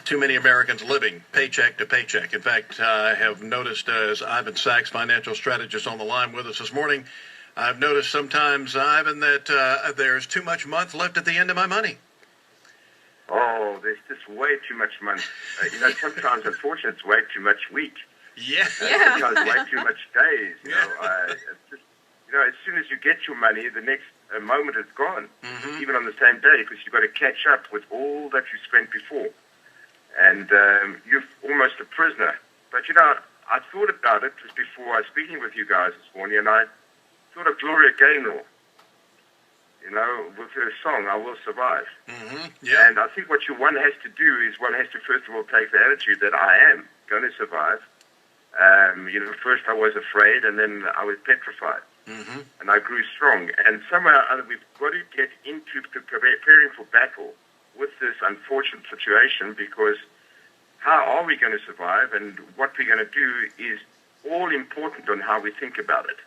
too many Americans living paycheck to paycheck. In fact, I have noticed, as Ivan Sachs, financial strategist, on the line with us this morning, I've noticed sometimes, Ivan, that there's too much month left at the end of my money. Oh, there's just way too much money. Sometimes, unfortunately, it's way too much week. Yeah. Sometimes way too much days. As soon as you get your money, the next moment it's gone, even on the same day, because you've got to catch up with all that you spent before. And you're almost a prisoner. But, I thought about it just before I was speaking with you guys this morning, and I thought of Gloria Gaynor, with her song, I Will Survive. Yeah. And I think what one has to do is one has to, first of all, take the attitude that I am going to survive. First I was afraid, and then I was petrified. And I grew strong. And somehow or other, we've got to get into preparing for battle with this unfortunate situation, because how are we going to survive, and what we're going to do is all important on how we think about it.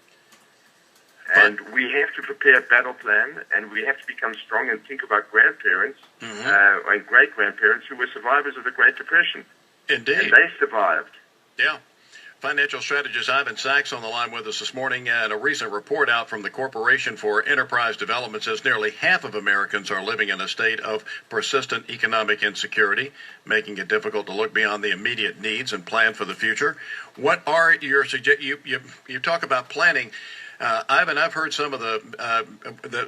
And we have to prepare a battle plan, and we have to become strong and think of our grandparents and great-grandparents who were survivors of the Great Depression. Indeed. And they survived. Yeah. Financial strategist Ivan Sachs on the line with us this morning. And a recent report out from the Corporation for Enterprise Development says nearly half of Americans are living in a state of persistent economic insecurity, making it difficult to look beyond the immediate needs and plan for the future. What are your suggestions? You talk about planning. Ivan, I've heard some of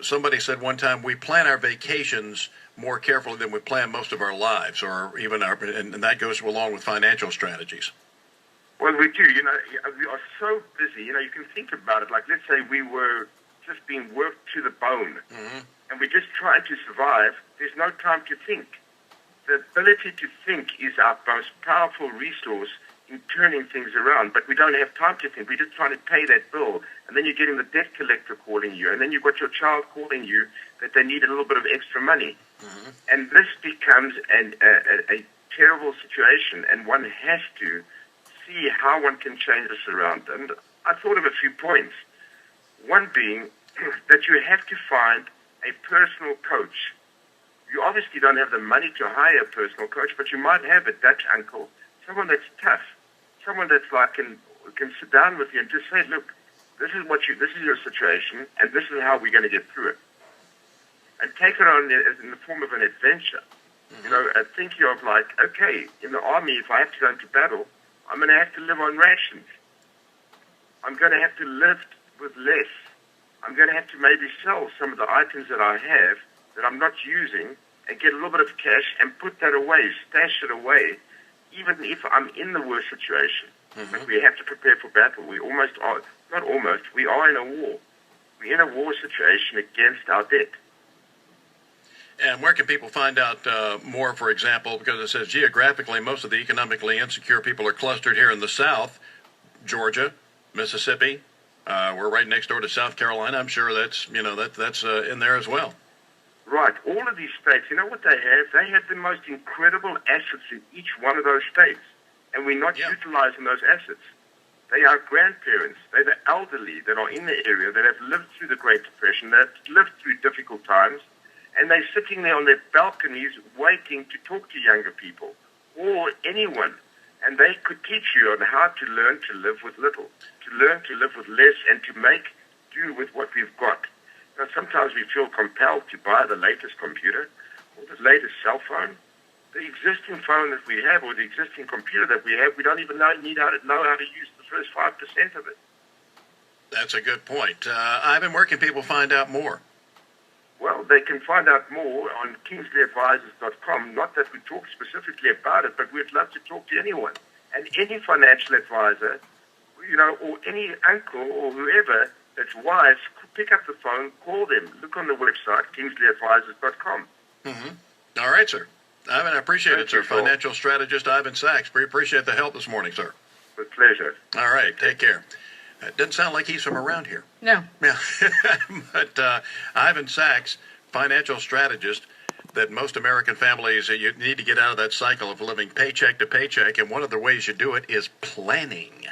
somebody said one time, we plan our vacations more carefully than we plan most of our lives, or even and that goes along with financial strategies. Well, we do. We are so busy. You can think about it. Like, let's say we were just being worked to the bone, and we're just trying to survive. There's no time to think. The ability to think is our most powerful resource in turning things around, but we don't have time to think. We're just trying to pay that bill, and then you're getting the debt collector calling you, and then you've got your child calling you that they need a little bit of extra money. And this becomes a terrible situation, and one has to see how one can change this around. And I thought of a few points. One being that you have to find a personal coach. You obviously don't have the money to hire a personal coach, but you might have a Dutch uncle, someone that's tough, someone that's can sit down with you and just say, look, this is your situation, and this is how we're going to get through it. And take it on as in the form of an adventure. Thinking of okay, in the army, if I have to go into battle, I'm going to have to live on rations. I'm going to have to live with less. I'm going to have to maybe sell some of the items that I have that I'm not using and get a little bit of cash and put that away, stash it away, even if I'm in the worst situation. But we have to prepare for battle. We almost are, not almost, we are in a war. We're in a war situation against our debt. And where can people find out more, for example, because it says geographically most of the economically insecure people are clustered here in the South, Georgia, Mississippi. We're right next door to South Carolina. I'm sure that's in there as well. Right. All of these states, you know what they have? They have the most incredible assets in each one of those states, and we're not utilizing those assets. They are grandparents. They're the elderly that are in the area that have lived through the Great Depression, that have lived through difficult times, and they're sitting there on their balconies waiting to talk to younger people or anyone. And they could teach you on how to learn to live with little, to learn to live with less, and to make do with what we've got. Now, sometimes we feel compelled to buy the latest computer or the latest cell phone. The existing phone that we have or the existing computer that we have, we don't even know how to use the first 5% of it. That's a good point. Ivan, where can people find out more? Well, they can find out more on KingsleyAdvisors.com. Not that we talk specifically about it, but we'd love to talk to anyone. And any financial advisor, or any uncle or whoever that's wise, pick up the phone, call them, look on the website, KingsleyAdvisors.com. All right, sir. Ivan, I appreciate it, sir. Paul. Financial strategist Ivan Sachs. We appreciate the help this morning, sir. With pleasure. All right, take care. It doesn't sound like he's from around here. No. Yeah. But Ivan Sachs, financial strategist, that most American families, you need to get out of that cycle of living paycheck to paycheck, and one of the ways you do it is planning.